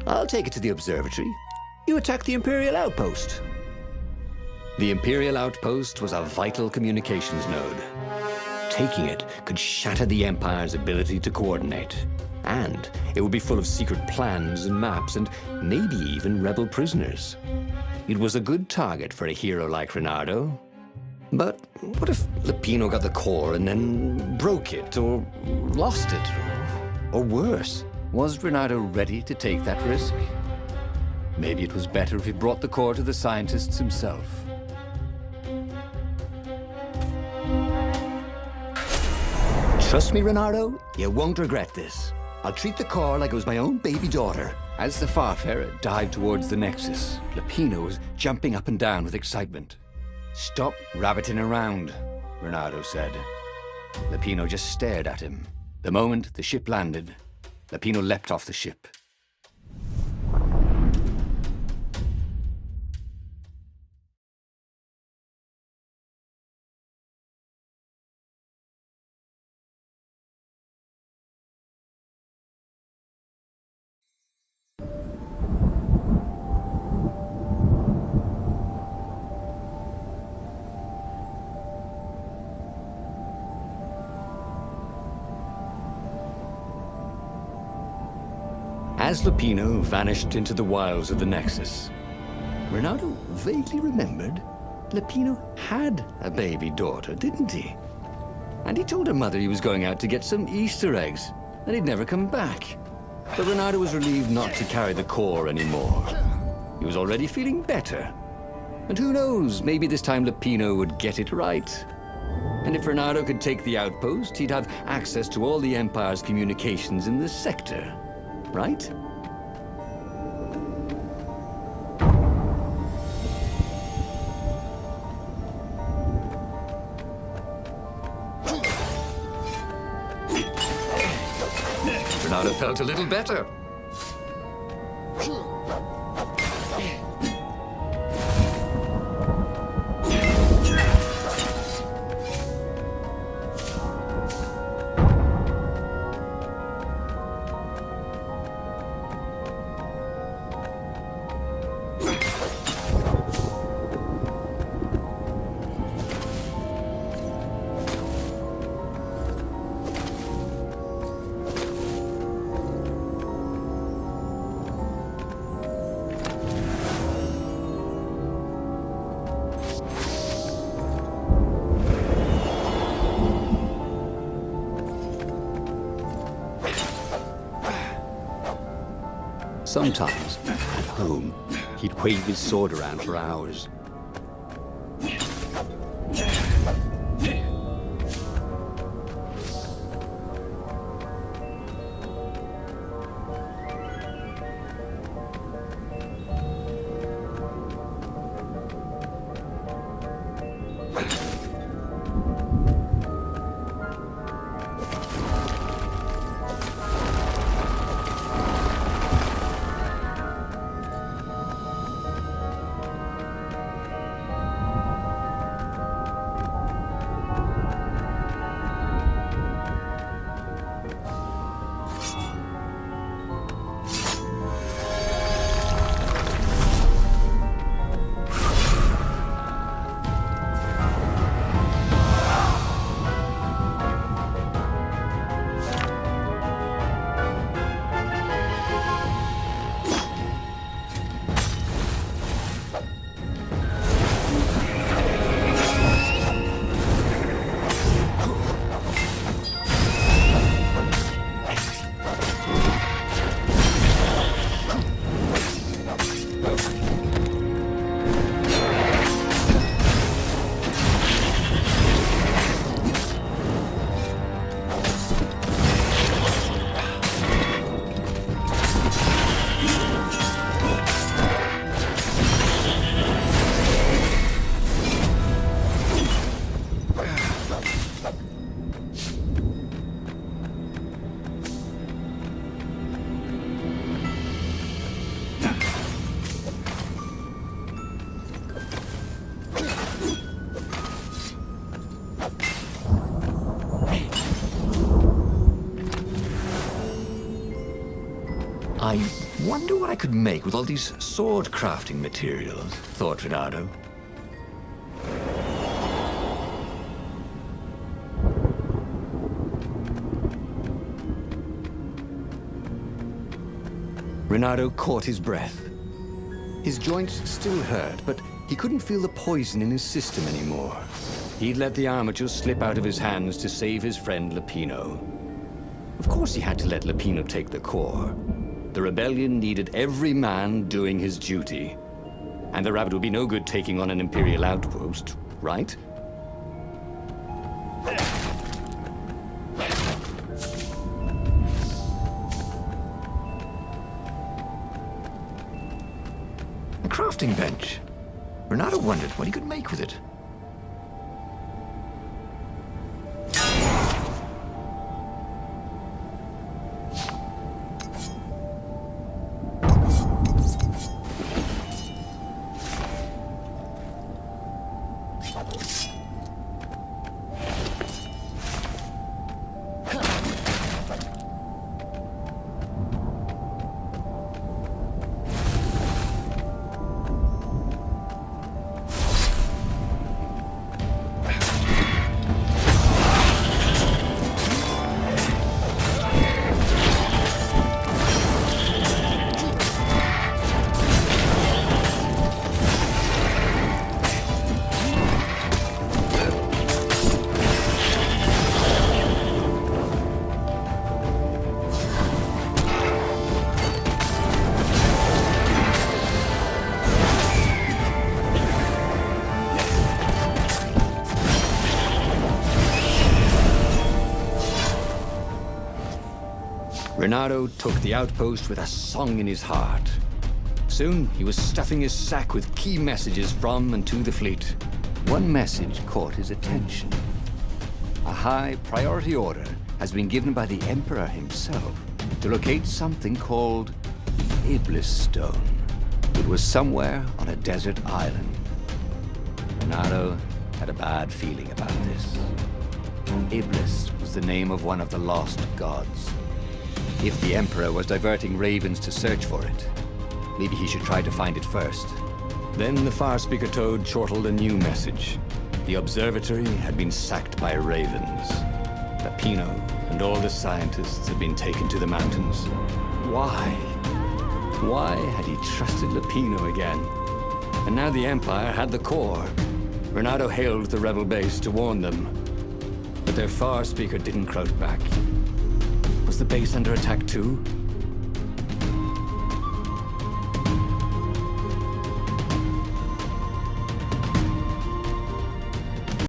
I'll take it to the observatory. You attack the Imperial outpost. The Imperial outpost was a vital communications node. Taking it could shatter the Empire's ability to coordinate. And it would be full of secret plans and maps and maybe even rebel prisoners. It was a good target for a hero like Reynardo. But what if Lupino got the core and then broke it, or lost it, or worse? Was Reynardo ready to take that risk? Maybe it was better if he brought the core to the scientists himself. Trust me, Reynardo, you won't regret this. I'll treat the core like it was my own baby daughter. As the Farfarer dived towards the Nexus, Lupino was jumping up and down with excitement. "Stop rabbiting around," Reynardo said. Lupino just stared at him. The moment the ship landed, Lupino leapt off the ship. As Lupino vanished into the wilds of the Nexus, Reynardo vaguely remembered Lupino had a baby daughter, didn't he? And he told her mother he was going out to get some Easter eggs, and he'd never come back. But Reynardo was relieved not to carry the core anymore. He was already feeling better. And who knows, maybe this time Lupino would get it right. And if Reynardo could take the outpost, he'd have access to all the Empire's communications in this sector. Right? Reynardo felt a little better. Sometimes, at home, he'd wave his sword around for hours. Wonder what I could make with all these sword crafting materials, thought Renato. Renato caught his breath. His joints still hurt, but he couldn't feel the poison in his system anymore. He'd let the armature slip out of his hands to save his friend Lupino. Of course he had to let Lupino take the core. The rebellion needed every man doing his duty. And the rabbit would be no good taking on an Imperial outpost, right? A crafting bench. Renato wondered what he could make with it. Renato took the outpost with a song in his heart. Soon, he was stuffing his sack with key messages from and to the fleet. One message caught his attention. A high priority order has been given by the Emperor himself to locate something called Iblis Stone. It was somewhere on a desert island. Renato had a bad feeling about this. Iblis was the name of one of the lost gods. If the Emperor was diverting ravens to search for it, maybe he should try to find it first. Then the Farspeaker Toad chortled a new message. The observatory had been sacked by ravens. Lupino and all the scientists had been taken to the mountains. Why? Why had he trusted Lupino again? And now the Empire had the core. Renato hailed the rebel base to warn them. But their Farspeaker didn't crouch back. Was the base under attack too?